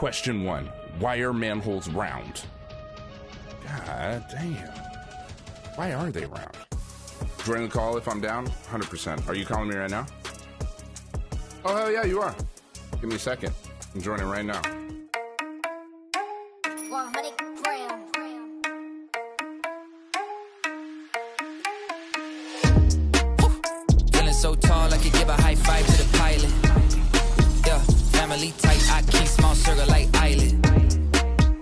Question 1. Why are manholes round? God damn. Why are they round? Join the call if I'm down? 100%. Are you calling me right now? Oh, hell yeah, you are. Give me a second. I'm joining right now. 100 gram. Feeling so tall, I could give a high five to the pilot. Yeah, family tight, I keep small circle like island.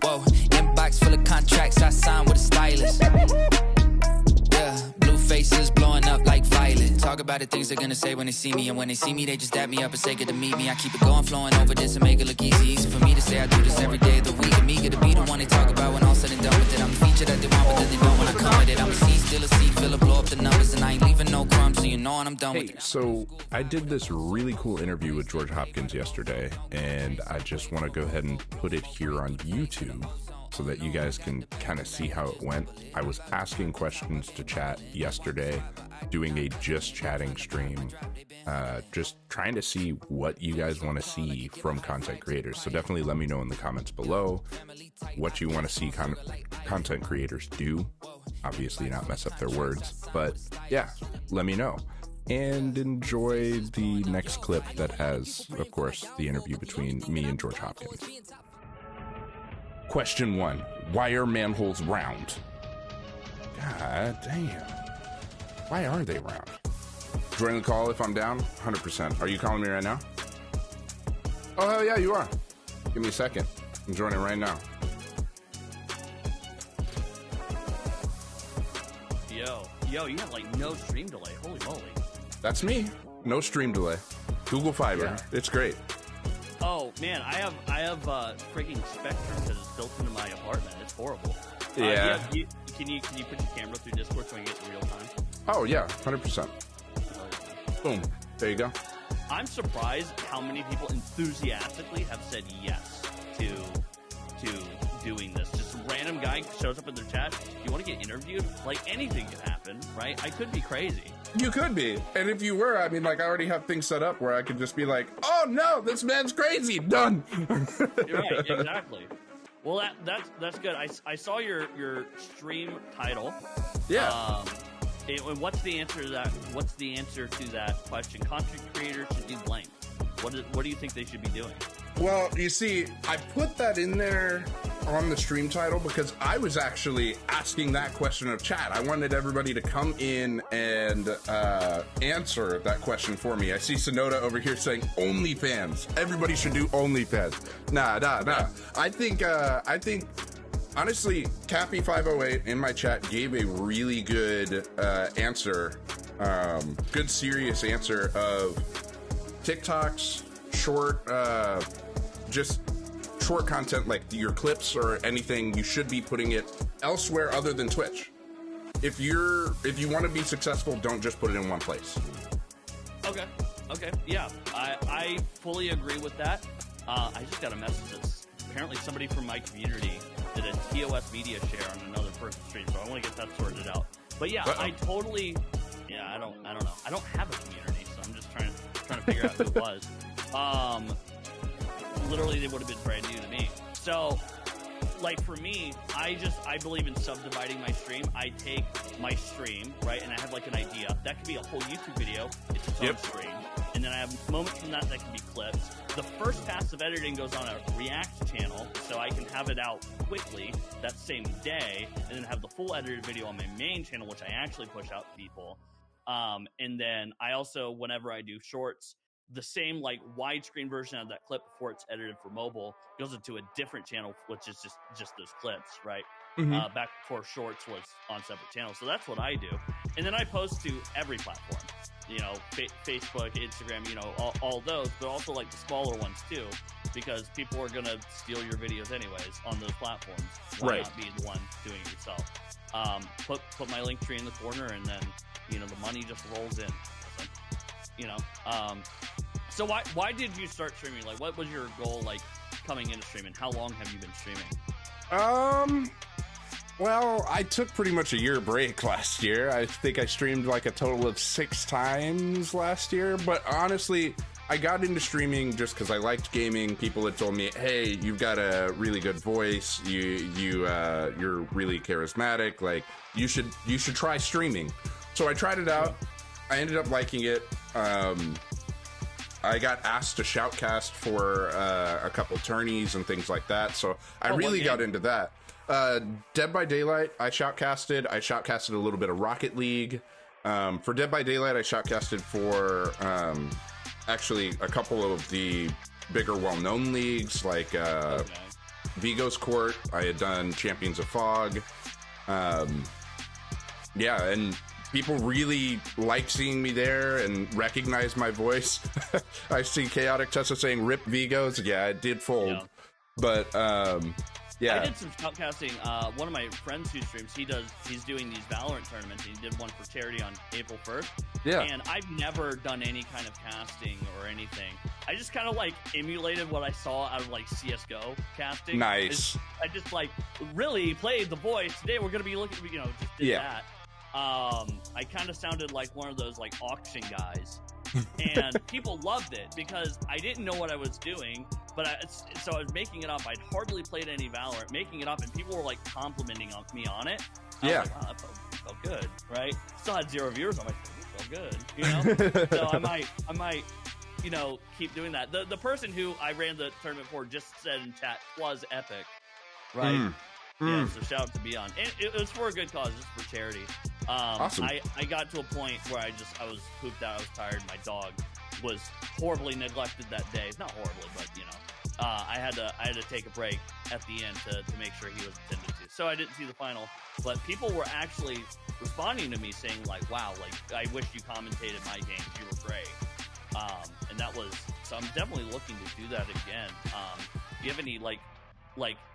Whoa, inbox full of contracts, I signed with a stylist. Yeah, blue faces blowing up like violet. Talk about the things they're gonna say when they see me, and when they see me, they just dap me up and say good to meet me. I keep it going, flowing over this and make it look easy. Easy for me to say I do this every day of the week. And me get to be the one they talk about when all said and done with it. I'm the feature that they want, but then they don't when I come with it. I'm a seed, still a seed, filler, blow up the numbers, and I ain't leaving no crumbs, so you know when I'm done with it. So I did this really cool interview with George Hopkins yesterday, and I just want to go ahead and put it here on YouTube so that you guys can kind of see how it went. I was asking questions to chat yesterday, doing a just chatting stream, just trying to see what you guys want to see from content creators. So definitely let me know in the comments below what you want to see content creators do. Obviously not mess up their words, but yeah, let me know. And enjoy the next clip that has, of course, the interview between me and George Hopkins. Question 1. Why are manholes round? God damn. Why are they round? Join the call if I'm down? 100%. Are you calling me right now? Oh, hell yeah, you are. Give me a second. I'm joining right now. Yo, you have like no stream delay. Holy moly. That's me. No stream delay. Google Fiber. Yeah. It's great. Oh man, I have freaking Spectrum that is built into my apartment. It's horrible. Yeah. Can you put your camera through Discord so I can get real time? Oh yeah, 100%. Boom. There you go. I'm surprised how many people enthusiastically have said yes to doing this. Just a random guy shows up in their chat. You want to get interviewed? Like anything could happen, right? I could be crazy. You could be. And if you were, I mean, like, I already have things set up where I could just be like, oh no, this man's crazy. Done. Right, exactly. Well, that's good. I saw your stream title. Yeah. And what's the answer to that? What's the answer to that question? Content creators should do blank. What do you think they should be doing? Well, you see, I put that in there on the stream title because I was actually asking that question of chat. I wanted everybody to come in and answer that question for me. I see Sonoda over here saying OnlyFans. Everybody should do OnlyFans. Nah. I think honestly, Cappy508 in my chat gave a really good answer, good serious answer of TikToks, just short content like your clips or anything. You should be putting it elsewhere other than Twitch. If you want to be successful, don't just put it in one place. Okay, yeah, I fully agree with that. I just got a message that apparently somebody from my community did a TOS media share on another person's stream, so I want to get that sorted out. But yeah, I totally, I don't know. I don't have a community, so I'm just trying to figure out who it was. Literally, they would have been brand new to me. So, like for me, I believe in subdividing my stream. I take my stream, right, and I have like an idea. That could be a whole YouTube video. It's its own stream. And then I have moments from that can be clips. The first pass of editing goes on a React channel, so I can have it out quickly that same day, and then have the full edited video on my main channel, which I actually push out to people. And then I also, whenever I do shorts, the same like widescreen version of that clip before it's edited for mobile goes into a different channel, which is just those clips, right? Mm-hmm. Back before shorts was on separate channels. So that's what I do. And then I post to every platform, Facebook, Instagram, all those, but also like the smaller ones too, because people are going to steal your videos anyways on those platforms. Why not be the one doing it yourself? Put my link tree in the corner, and then, the money just rolls in. So why did you start streaming? Like, what was your goal, like, coming into streaming? How long have you been streaming? Well, I took pretty much a year break last year. I think I streamed like a total of 6 times last year, but honestly, I got into streaming just because I liked gaming. People had told me, "Hey, you've got a really good voice. You're really charismatic. Like you should try streaming." So I tried it out. I ended up liking it. I got asked to shoutcast for a couple tourneys and things like that. So I really got into that. Dead by Daylight, I shoutcasted. I shoutcasted a little bit of Rocket League. For Dead by Daylight, I shoutcasted for actually a couple of the bigger well-known leagues like Vigo's Court. I had done Champions of Fog. Yeah, and people really like seeing me there and recognize my voice. I see Chaotic Tessa saying "Rip Vigos." Yeah, it did fold. Yeah. But yeah, I did some shoutcasting. One of my friends who streams, he's doing these Valorant tournaments. He did one for charity on April 1st. Yeah. And I've never done any kind of casting or anything. I just kind of like emulated what I saw out of like CS:GO casting. Nice. I just like really played the voice. Today we're gonna be looking, just did that. I kind of sounded like one of those like auction guys. And people loved it because I didn't know what I was doing, but so I was making it up. I'd hardly played any Valorant, making it up, and people were like complimenting me on it. I was like, wow, that felt good, right? Still had 0 viewers. I'm like, it felt good, So I might, keep doing that. The person who I ran the tournament for just said in chat was epic, right? Yeah, so shout out to Beyond. And it was for a good cause, just for charity. Awesome. I got to a point where I was pooped out, I was tired, my dog was horribly neglected that day. Not horribly, but I had to take a break at the end to make sure he was attended to. So I didn't see the final, but people were actually responding to me saying like, wow, like I wish you commentated my games, you were great. And that was, so I'm definitely looking to do that again. Do you have any like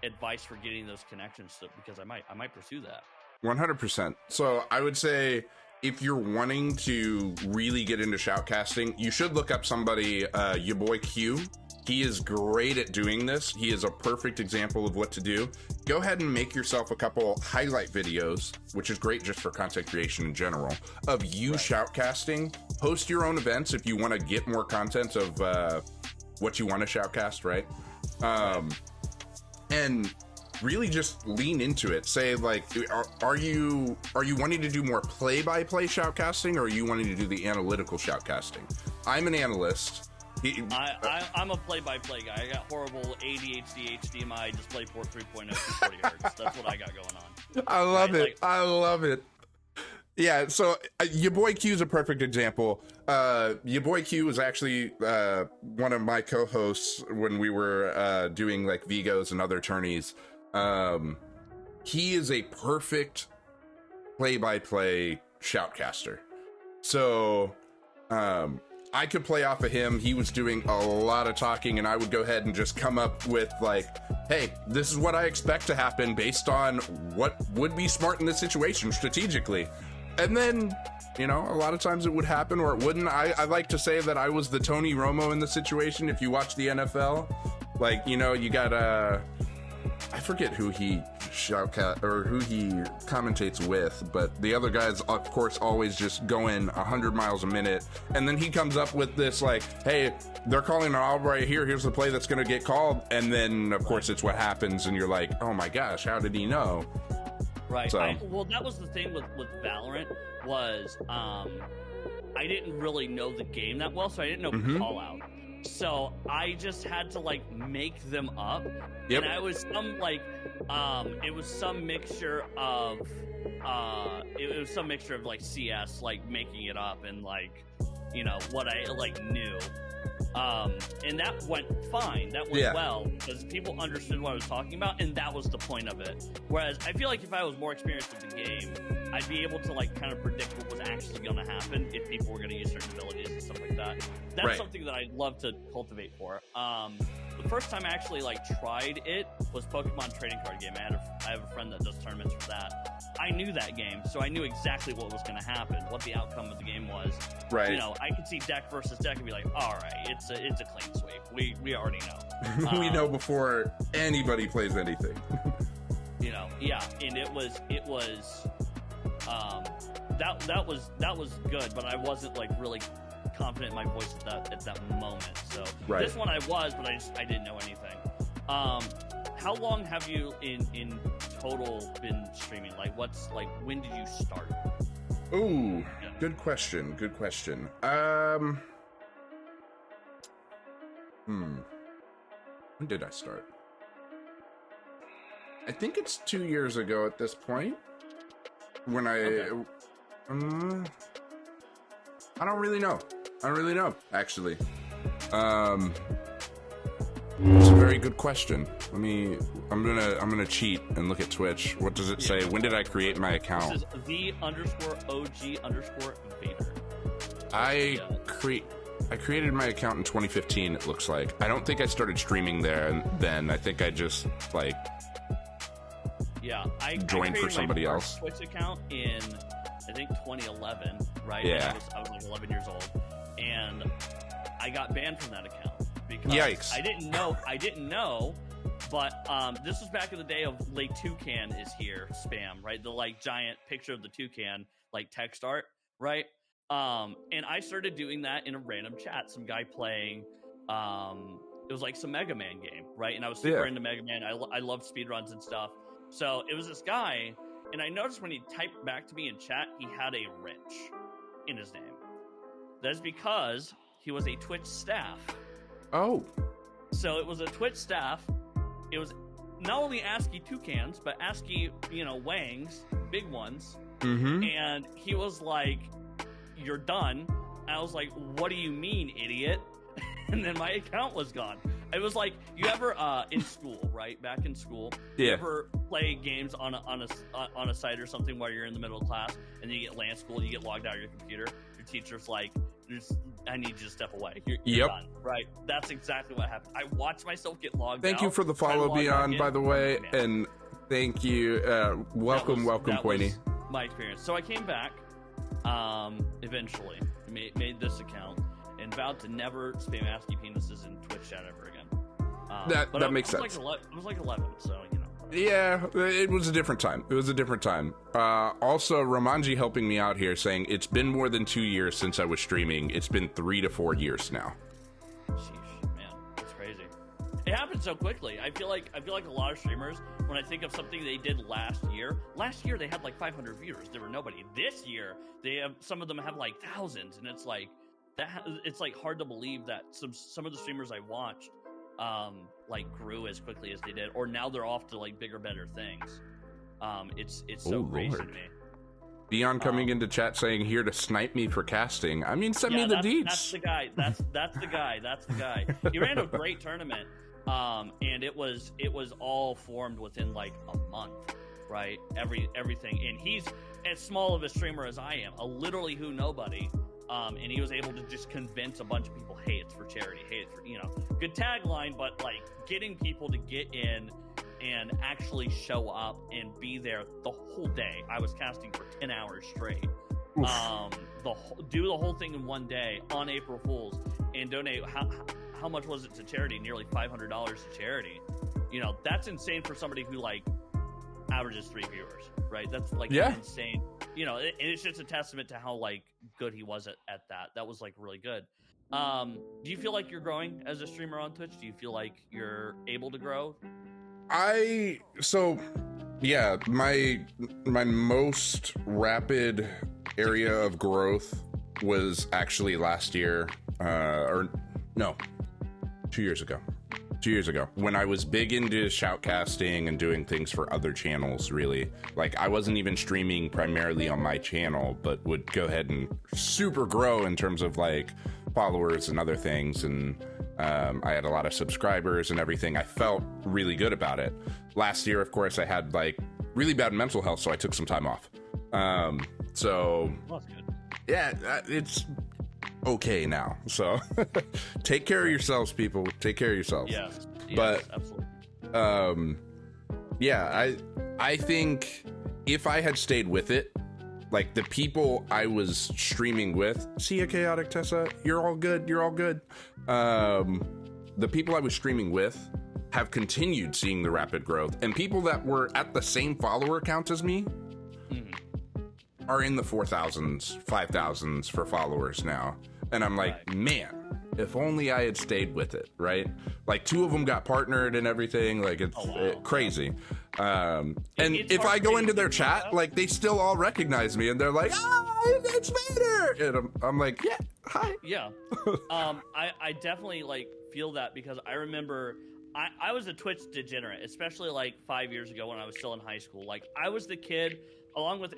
advice for getting those connections? Because I might pursue that. 100%. So I would say if you're wanting to really get into shoutcasting, you should look up somebody, YoBoyCue. He is great at doing this. He is a perfect example of what to do. Go ahead and make yourself a couple highlight videos, which is great just for content creation in general, of you shoutcasting. Host your own events if you want to get more content of what you want to shoutcast, right? And really just lean into it. Say like, are you wanting to do more play-by-play shoutcasting, or are you wanting to do the analytical shoutcasting? I'm an analyst. I'm a play-by-play guy. I got horrible ADHD, HDMI, DisplayPort 3.0, 240 hertz. That's what I got going on. I love it. I love it. Yeah, so YoBoyCue is a perfect example. YoBoyCue was actually one of my co-hosts when we were doing like Vigos and other tourneys. He is a perfect play-by-play shoutcaster. So I could play off of him. He was doing a lot of talking, and I would go ahead and just come up with like, hey, this is what I expect to happen based on what would be smart in this situation strategically. And then, a lot of times it would happen or it wouldn't. I like to say that I was the Tony Romo in the situation. If you watch the NFL, like, you got I forget who he who he commentates with, but the other guys, of course, always just going 100 miles a minute. And then he comes up with this like, hey, they're calling an all right here. Here's the play that's going to get called. And then, of course, it's what happens. And you're like, oh my gosh, how did he know? Right. So. Well, that was the thing with Valorant was I didn't really know the game that well, so I didn't know call out. So I just had to like make them up. Yep. And I was it was some mixture of like CS, like making it up and like, what I like knew. And that went fine. That went well because people understood what I was talking about, and that was the point of it. Whereas I feel like if I was more experienced with the game, I'd be able to like kind of predict what was actually going to happen if people were going to use certain abilities and stuff like that. That's something that I'd love to cultivate for. The first time I actually like tried it was Pokemon trading card game. I have a friend that does tournaments for that. I knew that game, so I knew exactly what was going to happen, what the outcome of the game was. Right. I could see deck versus deck and be like, all right, it's a clean sweep. We already know. We know before anybody plays anything. Yeah, and it was that was good, but I wasn't like really confident in my voice at that moment. So Right. this one I was, but I didn't know anything. How long have you in total been streaming? Like, when did you start? Ooh, good question. When did I start? I think it's 2 years ago at this point. When I don't really know. Actually. It's a very good question. I'm gonna cheat and look at Twitch. What does it say? When did I create my account? This is the_OG_Vader. I created my account in 2015, it looks like. I don't think I started streaming there, and then I think I just, like, I joined for somebody else. Twitch account in, I think, 2011, right? Yeah. I was like 11 years old, and I got banned from that account because Yikes. I didn't know, but this was back in the day of Lake Toucan is here spam, right? The like giant picture of the toucan, like text art, right? And I started doing that in a random chat. Some guy playing, it was like some Mega Man game, right? And I was super into Mega Man. I love speedruns and stuff. So it was this guy, and I noticed when he typed back to me in chat, he had a wrench in his name. That is because he was a Twitch staff. Oh. So it was a Twitch staff. It was not only ASCII toucans, but ASCII, wangs, big ones. Mm-hmm. And he was like, "You're done." And I was like, "What do you mean, idiot?" And then my account was gone. It was like, you ever in school, right? Back in school, you ever play games on a site or something while you're in the middle of class, and then you get land school, you get logged out of your computer. Your teacher's like, "I need you to step away. You're done." Right? That's exactly what happened. I watched myself get logged out. Thank you for the follow, Beyond, by the way, and thank you. Welcome, Pointy. My experience. So I came back, eventually, made this account, and vowed to never spam ASCII penises in Twitch chat ever again. That makes sense. I was like 11, so Yeah, it was a different time. Also, Ramanji helping me out here, saying it's been more than 2 years since I was streaming. It's been 3 to 4 years now. Sheesh, man, that's crazy. It happened so quickly. I feel like a lot of streamers, when I think of something they did last year they had like 500 viewers. There were nobody. This year, some of them have like thousands, and it's like it's like hard to believe that some of the streamers I watched like grew as quickly as they did, or now they're off to like bigger, better things. It's so crazy to me. Beyond coming into chat saying here to snipe me for casting. I mean, send me the deets. That's the guy. That's the guy. He ran a great tournament, and it was all formed within like a month, right? Everything, and he's as small of a streamer as I am, a literally nobody. And he was able to just convince a bunch of people, hey, it's for charity. Hey, it's for, good tagline, but like getting people to get in and actually show up and be there the whole day. I was casting for 10 hours straight. Do the whole thing in one day on April Fool's and donate. How much was it to charity? Nearly $500 to charity. That's insane for somebody who like averages 3 viewers, right? That's like insane. It's just a testament to how like good he was at that. That was like really good. Do you feel like you're growing as a streamer on Twitch? Do you feel like you're able to grow? My most rapid area of growth was actually last year, 2 years ago. 2 years ago, when I was big into shoutcasting and doing things for other channels, really. Like, I wasn't even streaming primarily on my channel, but would go ahead and super grow in terms of, like, followers and other things, and I had a lot of subscribers and everything. I felt really good about it. Last year, of course, I had, like, really bad mental health, so I took some time off. Well, that's good. Yeah, it's okay now, so take care of yourselves, people. Take care of yourselves. Yes, but absolutely. I think if I had stayed with it, like the people I was streaming with, see ya, Chaotic Tessa, you're all good. The people I was streaming with have continued seeing the rapid growth, and people that were at the same follower count as me are in the 4,000s, 5,000s for followers now. And I'm like, Right. man, if only I had stayed with it, right? Like 2 of them got partnered and everything. Like it's crazy. And It's if hard I to go think into their about chat, that. like they still all recognize me and they're like, it's Vader. And I'm like, yeah, hi. Yeah. I definitely like feel that because I remember I was a Twitch degenerate, especially like 5 years ago when I was still in high school. Like I was the kid along with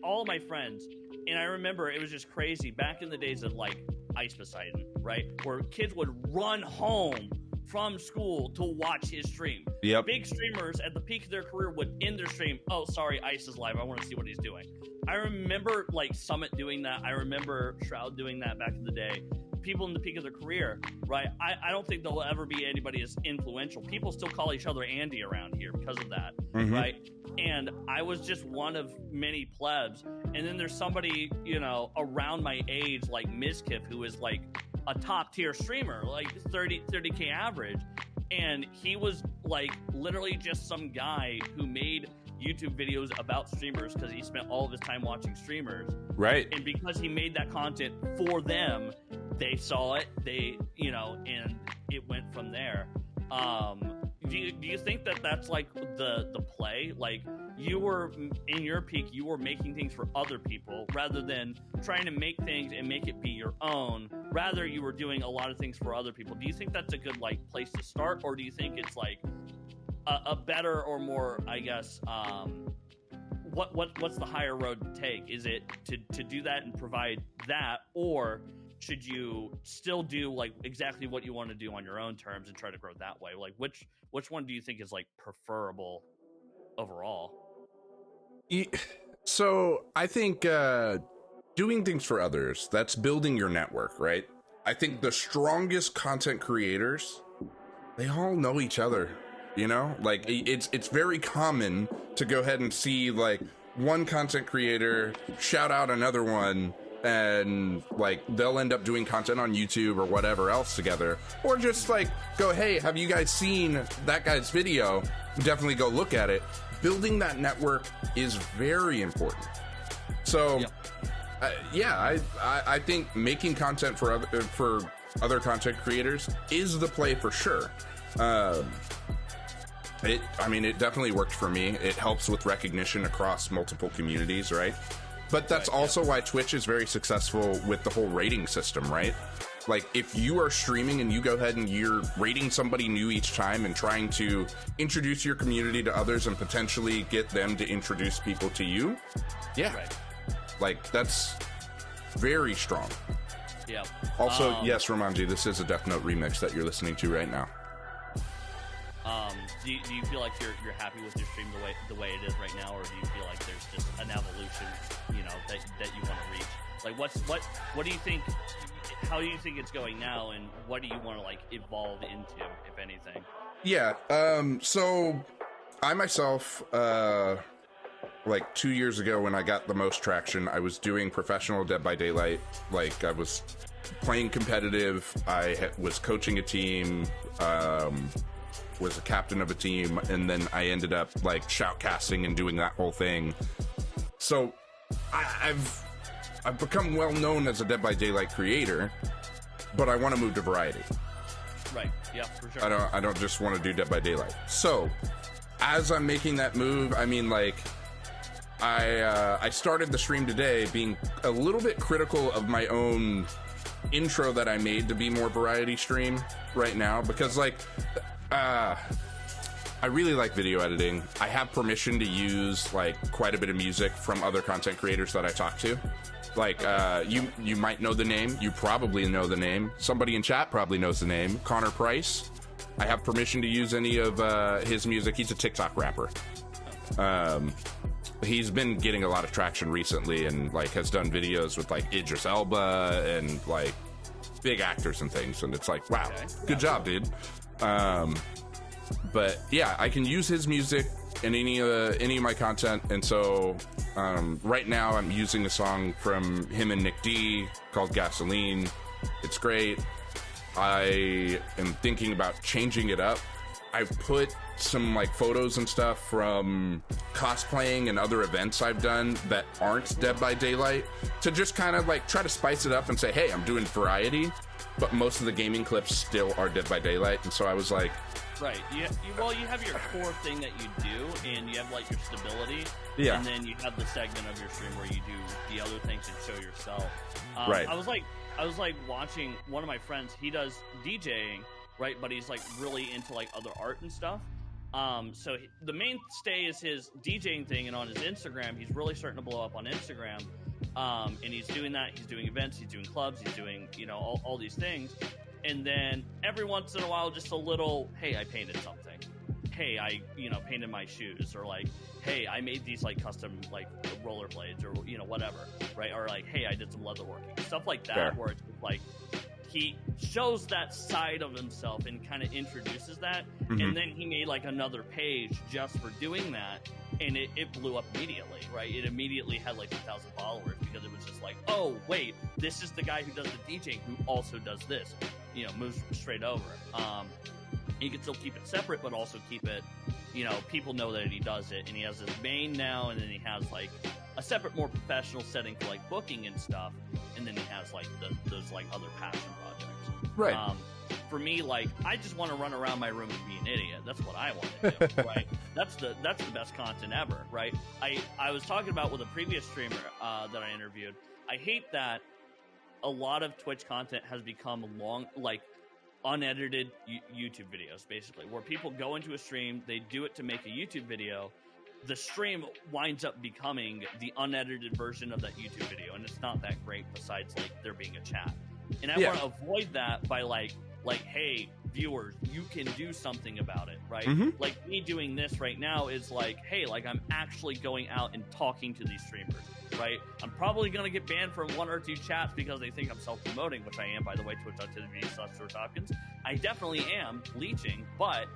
all of my friends. And I remember it was just crazy back in the days of like Ice Poseidon, right? Where kids would run home from school to watch his stream. Yep. Big streamers at the peak of their career would end their stream. Oh, sorry, Ice is live. I want to see what he's doing. I remember like Summit doing that. I remember Shroud doing that back in the day. People in the peak of their career, right? I don't think there'll ever be anybody as influential. People still call each other Andy around here because of that, right? And I was just one of many plebs. And then there's somebody, you know, around my age, like Mizkif, who is like a top tier streamer, like 30K average. And he was like literally just some guy who made YouTube videos about streamers because he spent all of his time watching streamers. Right. And because he made that content for them, they saw it, you know, and it went from there. Do you think that that's like the play? Like you were in your peak, you were making things for other people rather than trying to make things and make it be your own. Rather, you were doing a lot of things for other people. Do you think that's a good like place to start, or do you think it's like a better or more, I guess, what's the higher road to take? Is it to do that and provide that, or should you still do like exactly what you want to do on your own terms and try to grow that way? Like which one do you think is like preferable overall? So I think doing things for others, that's building your network, right? I think the strongest content creators, they all know each other, you know? Like it's very common to go ahead and see like one content creator shout out another one, and like they'll end up doing content on YouTube or whatever else together, or just like go, hey, have you guys seen that guy's video? Definitely go look at it. Building that network is very important. So I think making content for other content creators is the play for sure. It definitely worked for me. It helps with recognition across multiple communities, right? But that's also why Twitch is very successful with the whole rating system, right? Like, if you are streaming and you go ahead and you're rating somebody new each time and trying to introduce your community to others and potentially get them to introduce people to you, like, that's very strong. Yeah. Also, yes, Romanji, this is a Death Note remix that you're listening to right now. Do you feel like you're happy with your stream the way it is right now, or do you feel like there's just an evolution, you know, that you want to reach? Like, what do you think? How do you think it's going now, and what do you want to like evolve into, if anything? Yeah. So I myself, like 2 years ago when I got the most traction, I was doing professional Dead by Daylight. Like, I was playing competitive. I was coaching a team. Was a captain of a team, and then I ended up like shoutcasting and doing that whole thing. So I've become well known as a Dead by Daylight creator, but I want to move to variety. Right. Yeah, for sure. I don't just want to do Dead by Daylight. So as I'm making that move, I mean, like, I started the stream today being a little bit critical of my own intro that I made to be more variety stream right now, because like I really like video editing. I have permission to use like quite a bit of music from other content creators that I talk to. Like you might know the name. You probably know the name. Somebody in chat probably knows the name. Connor Price. I have permission to use any of his music. He's a TikTok rapper. He's been getting a lot of traction recently, and like has done videos with like Idris Elba and like big actors and things. And it's like, wow, good job, dude. But yeah, I can use his music in any of my content, and so right now I'm using a song from him and Nick D called Gasoline. It's great. I am thinking about changing it up I've put some like photos and stuff from cosplaying and other events I've done that aren't Dead by Daylight to just kind of like try to spice it up and say, hey, I'm doing variety, but most of the gaming clips still are Dead by Daylight. And so I was like, right, you have your core thing that you do, and you have like your stability, yeah, and then you have the segment of your stream where you do the other things and show yourself. Right. I was like watching one of my friends. He does DJing, right? But he's like really into like other art and stuff. So the mainstay is his DJing thing, and on his Instagram, he's really starting to blow up on Instagram. And he's doing that. He's doing events. He's doing clubs. He's doing, you know, all these things. And then every once in a while, just a little, hey, I painted something. Hey, I, you know, painted my shoes, or like, hey, I made these like custom like rollerblades, or you know, whatever, right? Or like, hey, I did some leather working, stuff like that, Fair. where it's like he shows that side of himself and kind of introduces that. And then he made like another page just for doing that, and it blew up immediately, right? It immediately had like 1,000 followers because it was just like, oh wait, this is the guy who does the DJing who also does this, you know, moves straight over. You can still keep it separate, but also keep it, you know, people know that he does it, and he has his main now, and then he has like a separate, more professional setting for like booking and stuff, and then he has like those like other passion projects. right. For me, like, I just want to run around my room and be an idiot. That's what I want to do, right? That's the best content ever, right? I was talking about with a previous streamer that I interviewed. I hate that a lot of Twitch content has become long, like, unedited YouTube videos, basically, where people go into a stream, they do it to make a YouTube video. The stream winds up becoming the unedited version of that YouTube video, and it's not that great besides, like, there being a chat. And I want to avoid that by, like, hey, viewers, you can do something about it, right? Like, me doing this right now is like, hey, like, I'm actually going out and talking to these streamers, right? I'm probably going to get banned from 1 or 2 chats because they think I'm self-promoting, which I am, by the way, twitch.tv/George Hopkins. I definitely am leeching, but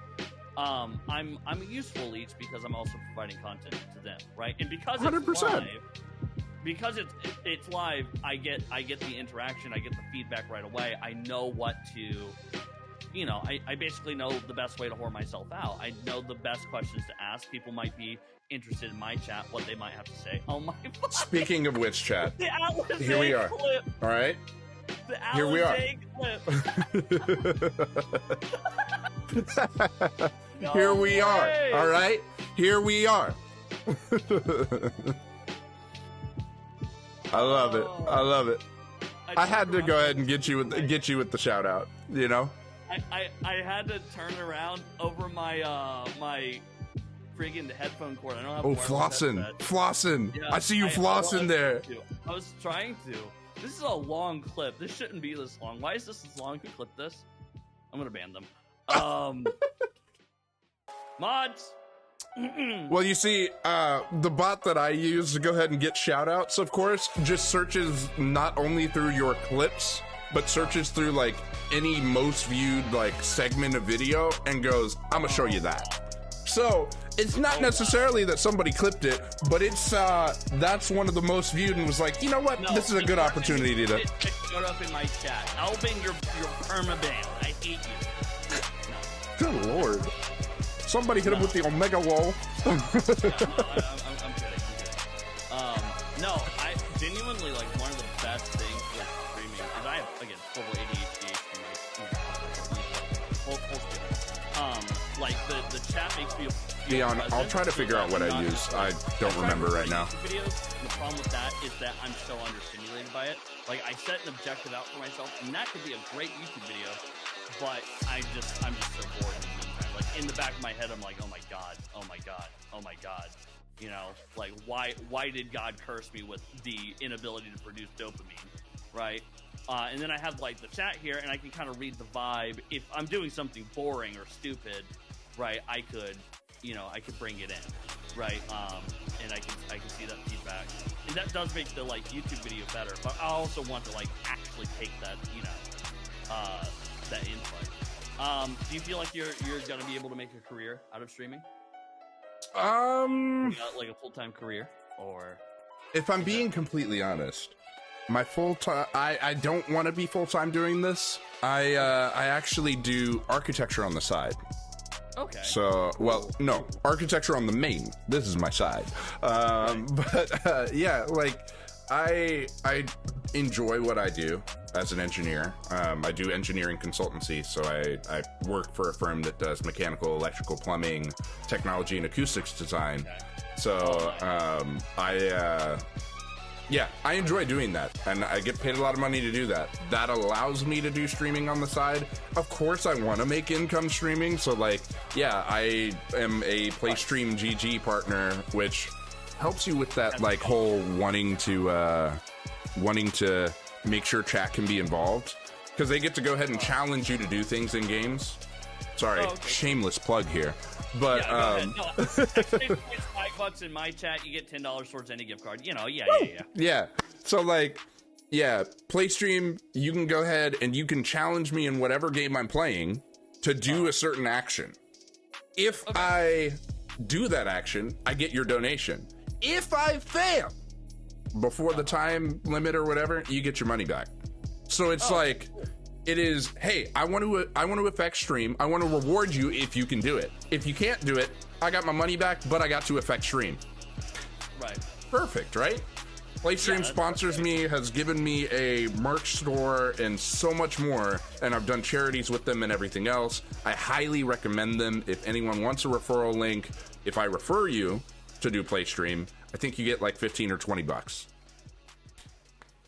I'm a useful leech because I'm also providing content to them, right? And because 100%. It's live, because it's live, I get the interaction, I get the feedback right away. I know what to, you know, I basically know the best way to whore myself out. I know the best questions to ask. People might be interested in my chat, what they might have to say. Oh my God. Speaking of which, chat, the Alice here we are. Clip. All right. The Alice Here we are. Clip. No Here we way. are. All right. Here we are. I love it. I love it. I had to go ahead and get you with the shout out. You know. I had to turn around over my my friggin' headphone cord. I don't have. Oh, flossing. Yeah, I see you flossing there. I was trying to. This is a long clip. This shouldn't be this long. Why is this long? Who clipped this? I'm gonna ban them. Mods. Well, you see, the bot that I use to go ahead and get shout-outs, of course, just searches not only through your clips, but searches through, like, any most viewed, like, segment of video and goes, I'm gonna show you that. So, it's not necessarily that somebody clipped it, but it's, that's one of the most viewed and was like, you know what, this is a good opportunity to... It showed up in my chat. I'll ban your perma-ban. I hate you. No. Good lord. Somebody hit him with the Omega wall. I'm kidding. No, I genuinely, like, one of the best things with streaming is I have, again, full ADHD, like, the chat makes me feel Dion, I'll try to figure out what I use. I don't remember right now. Videos, the problem with that is that I'm so understimulated by it. Like, I set an objective out for myself, and that could be a great YouTube video, but I'm just so bored in the meantime. Like, in the back of my head, I'm like, oh my god, oh my god, oh my god. You know, like, why did God curse me with the inability to produce dopamine, right? And then I have, like, the chat here, and I can kind of read the vibe. If I'm doing something boring or stupid, right, I could bring it in, right? And I can see that feedback. And that does make the, like, YouTube video better, but I also want to, like, actually take that, you know, that input. Do you feel like you're gonna be able to make a career out of streaming? Like a full-time career, or? If I'm being completely honest, my full-time, I don't want to be full-time doing this. I actually do architecture on the side. Okay. So, well, no, architecture on the main. This is my side. But yeah, like I enjoy what I do as an engineer. I do engineering consultancy, so I work for a firm that does mechanical, electrical, plumbing, technology, and acoustics design. Okay. So I enjoy doing that, and I get paid a lot of money to do that. That allows me to do streaming on the side. Of course, I want to make income streaming, so like, yeah, I am a PlayStream GG partner, which helps you with that like whole wanting to make sure chat can be involved, because they get to go ahead and challenge you to do things in games. Sorry, shameless plug here. But yeah, go ahead. No, it's $5 in my chat. You get $10 towards any gift card. You know, yeah. So like, yeah, PlayStream, you can go ahead and you can challenge me in whatever game I'm playing to do a certain action. If I do that action, I get your donation. If I fail before the time limit or whatever, you get your money back. So it's like, it is, hey, I want to affect stream. I want to reward you if you can do it. If you can't do it, I got my money back, but I got to affect stream. Right. Perfect, right? PlayStream sponsors me, has given me a merch store and so much more, and I've done charities with them and everything else. I highly recommend them. If anyone wants a referral link, if I refer you to do PlayStream, I think you get like 15 or 20 bucks.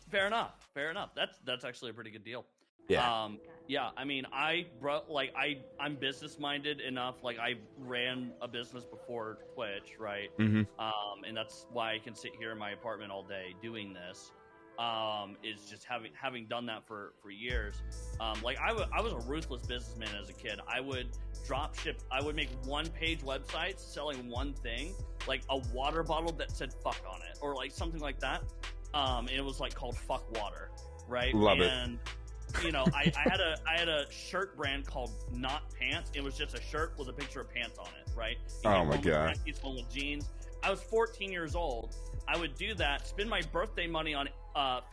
Fair enough. That's actually a pretty good deal. Yeah. I mean, I'm business minded enough. Like, I ran a business before Twitch, right? Mm-hmm. And that's why I can sit here in my apartment all day doing this. Is just having done that for years. Like, I was a ruthless businessman as a kid. I would drop ship. I would make one-page websites selling one thing, like a water bottle that said "fuck" on it, or like something like that. And it was like called "Fuck Water," right? Love it. You know, I had a shirt brand called Not Pants. It was just a shirt with a picture of pants on it, right? Oh my god! One with jeans. I was 14 years old. I would do that, spend my birthday money on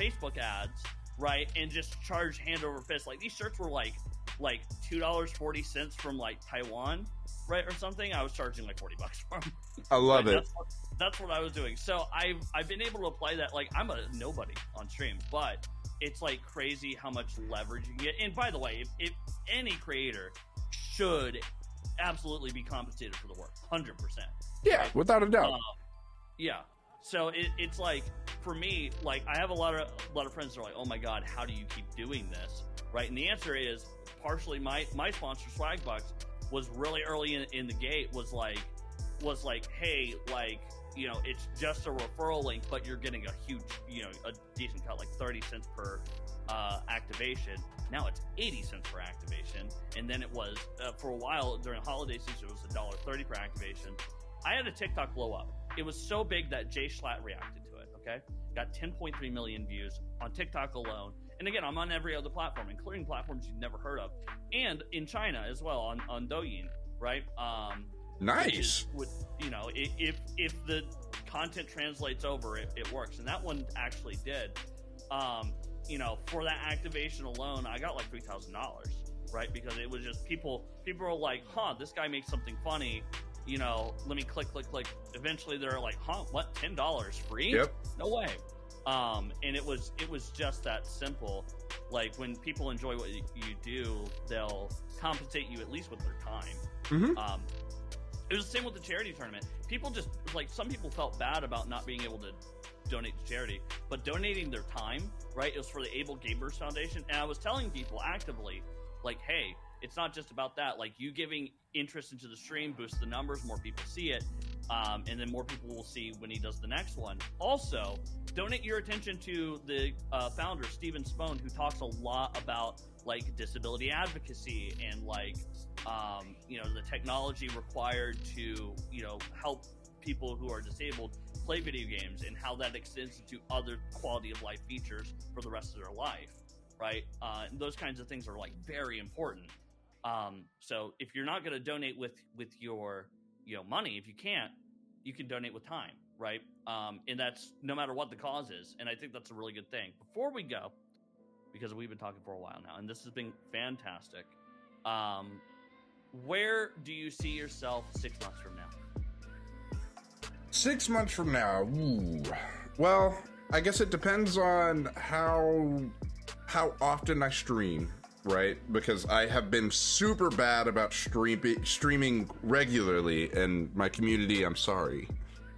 Facebook ads, right, and just charge hand over fist. Like, these shirts were like $2.40 from like Taiwan, right, or something. I was charging like $40 for them. I love it. That's what I was doing. So I've been able to apply that. Like, I'm a nobody on stream, but it's like crazy how much leverage you can get. And by the way, if any creator should absolutely be compensated for the work, 100%. Yeah, right? without a doubt. Yeah. So it's like, for me, like, I have a lot of friends that are like, oh my god, how do you keep doing this, right? And the answer is partially my sponsor Swagbucks was really early in the gate, was like, hey, like, you know, it's just a referral link, but you're getting a huge, you know, a decent cut, like 30 cents per activation. Now it's 80 cents per activation. And then it was, for a while during holiday season, it was $1.30 per activation. I had a TikTok blow up. It was so big that Jay Schlatt reacted to it, okay? Got 10.3 million views on TikTok alone. And again, I'm on every other platform, including platforms you've never heard of. And in China as well, on Douyin, right? Nice. You know, if the content translates over, it works. And that one actually did. You know, for that activation alone, I got like $3,000, right? Because it was just people are like, huh, this guy makes something funny. You know, let me click. Eventually they're like, huh, what, $10 free? Yep. No way. And it was just that simple. Like, when people enjoy what you do, they'll compensate you at least with their time. Mm-hmm. It was the same with the charity tournament. People just, like, some people felt bad about not being able to donate to charity, but donating their time, right? It was for the Able Gamers Foundation. And I was telling people actively, like, hey, it's not just about that. Like, you giving interest into the stream boosts the numbers, more people see it, and then more people will see when he does the next one. Also, donate your attention to the founder, Steven Spohn, who talks a lot about, like, disability advocacy and, like, you know, the technology required to, you know, help people who are disabled play video games, and how that extends into other quality of life features for the rest of their life, right? And those kinds of things are, like, very important. So if you're not going to donate with your, you know, money, if you can't, you can donate with time, right? And that's no matter what the cause is. And I think that's a really good thing. Before we go, because we've been talking for a while now, and this has been fantastic. where do you see yourself 6 months from now? 6 months from now, ooh. Well, I guess it depends on how often I stream, right? Because I have been super bad about streaming regularly, and my community, I'm sorry,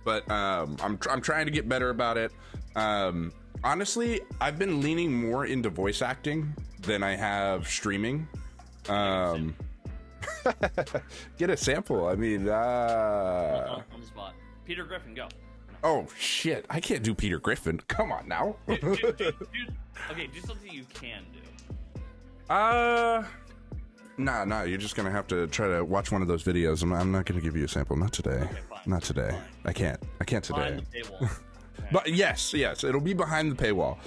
but I'm trying to get better about it. Honestly, I've been leaning more into voice acting than I have streaming. Get a sample. I mean, on the spot. Peter Griffin, go. Oh shit! I can't do Peter Griffin. Come on now. Okay, do something you can do. Nah. You're just gonna have to try to watch one of those videos. I'm not gonna give you a sample. Not today. Okay, fine. Not today. Fine. I can't today. Behind the paywall. Okay. But yes, it'll be behind the paywall.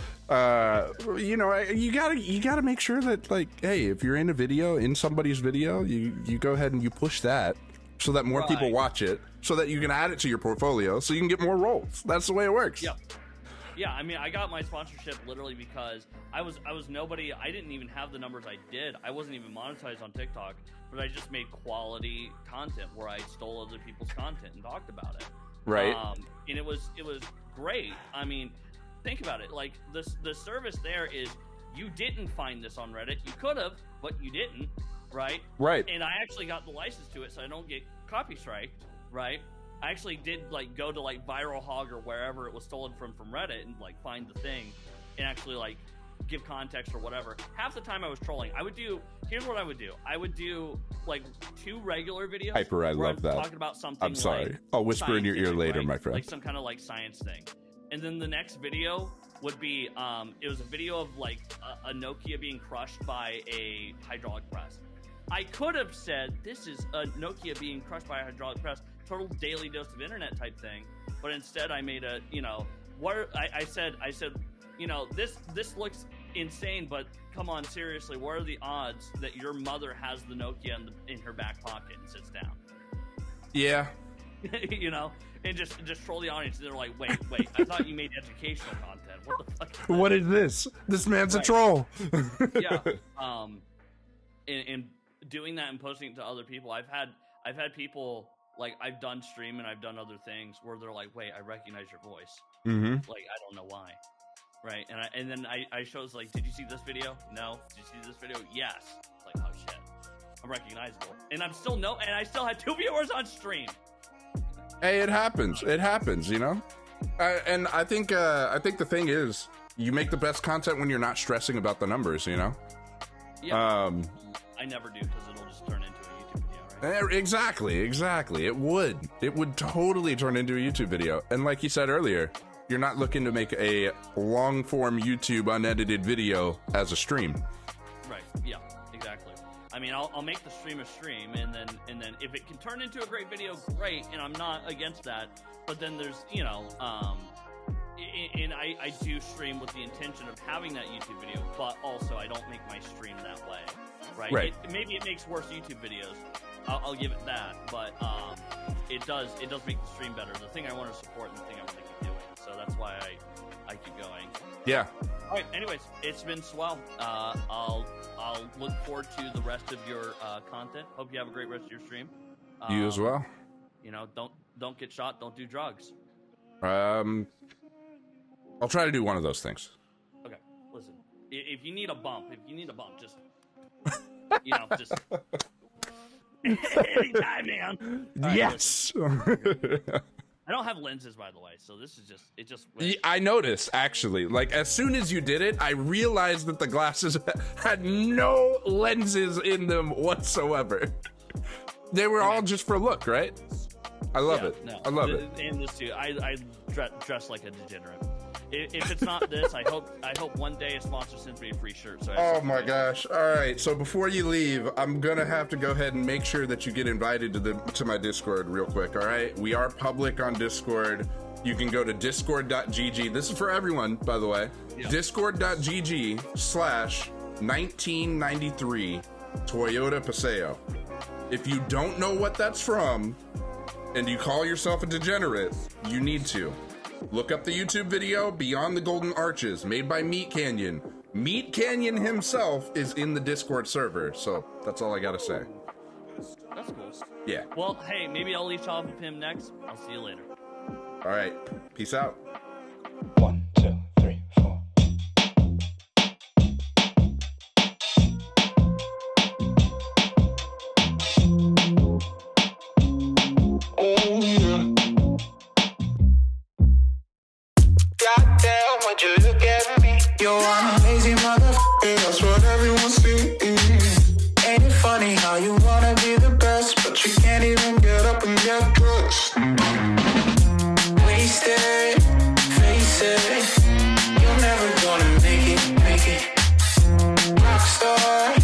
You know, you gotta make sure that, like, hey, if you're in a video, in somebody's video, you go ahead and you push that so that more people watch it, so that you can add it to your portfolio, so you can get more roles. That's the way it works. Yeah. I mean, I got my sponsorship literally because I was nobody. I didn't even have the numbers I did. I wasn't even monetized on TikTok, but I just made quality content where I stole other people's content and talked about it. Right. And it was great. I mean, think about it. Like, the service there is, you didn't find this on Reddit. You could have, but you didn't, right? Right. And I actually got the license to it, so I don't get copy striked, right? I actually did, like, go to, like, Viral Hog or wherever it was stolen from Reddit and, like, find the thing and actually, like, give context or whatever. Half the time I was trolling. Here's what I would do. I would do, like, 2 regular videos. Hyper, I love that. Talking about something. I'm sorry. Like, I'll whisper in your ear later, right? my friend. Like some kind of, like, science thing. And then the next video would be, it was a video of, like, a Nokia being crushed by a hydraulic press. I could have said, this is a Nokia being crushed by a hydraulic press, total daily dose of internet type thing. But instead I made a, you know, I said, you know, this looks insane, but come on, seriously, what are the odds that your mother has the Nokia in her back pocket and sits down? Yeah. You know, and just troll the audience. And they're like, wait, I thought you made educational content. What the fuck? What is this? This man's a troll. Yeah. And doing that and posting it to other people, I've had people, like, I've done stream and I've done other things where they're like, wait, I recognize your voice. Mm-hmm. Like, I don't know why. Right. And then I shows, like, did you see this video? No. Did you see this video? Yes. Like, oh shit, I'm recognizable. And I still had 2 viewers on stream. Hey, it happens. It happens, you know? And I think the thing is, you make the best content when you're not stressing about the numbers, you know? Yeah. I never do, because it'll just turn into a YouTube video, right? Exactly. It would totally turn into a YouTube video. And like you said earlier, you're not looking to make a long-form YouTube unedited video as a stream. Right. Yeah. Exactly. I mean, I'll make the stream a stream, and then if it can turn into a great video, great. And I'm not against that. But then there's, you know, and I do stream with the intention of having that YouTube video, but also I don't make my stream that way, right? Maybe it makes worse YouTube videos. I'll give it that, but it does make the stream better. The thing I want to support and the thing I want to keep doing. So that's why I keep going. Yeah. All right. Anyways, it's been swell. I'll look forward to the rest of your content. Hope you have a great rest of your stream. You as well. You know, don't get shot. Don't do drugs. I'll try to do one of those things. Okay. Listen, if you need a bump, just you know, just anytime, man. Right, yes. I don't have lenses, by the way, so this is just. I noticed, actually. Like, as soon as you did it, I realized that the glasses had no lenses in them whatsoever. They were all just for look, right? I love it. No. I love it. And this too. I dress like a degenerate. If it's not this, I hope one day a sponsor sends me a free shirt. So oh my gosh! All right, so before you leave, I'm gonna have to go ahead and make sure that you get invited to my Discord real quick. All right, we are public on Discord. You can go to discord.gg. This is for everyone, by the way. Yeah. Discord.gg/1993 Toyota Paseo. If you don't know what that's from, and you call yourself a degenerate, you need to. Look up the YouTube video, Beyond the Golden Arches, made by Meat Canyon. Meat Canyon himself is in the Discord server, so that's all I gotta say. That's cool. Yeah. Well, hey, maybe I'll leech off of him next. I'll see you later. All right. Peace out. 1, 2, 3, 4. Oh yeah. Goddamn, would you look at me? You're an amazing motherfucker. That's what everyone sees. Ain't it funny how you wanna be the best, but you can't even get up and get dressed? Wasted, face it. You're never gonna make it. Rockstar,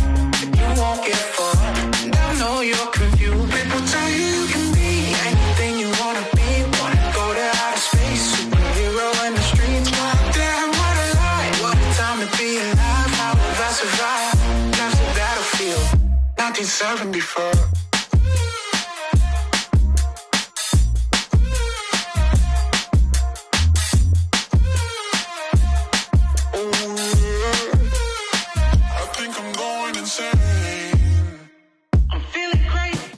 you won't get far. And I know you're confused. People tell you you can be anything you wanna be. Wanna go to outer space, superhero in the streets. Goddamn, what a lie. What a time to be alive. How have I survived? That's the battlefield. 1974.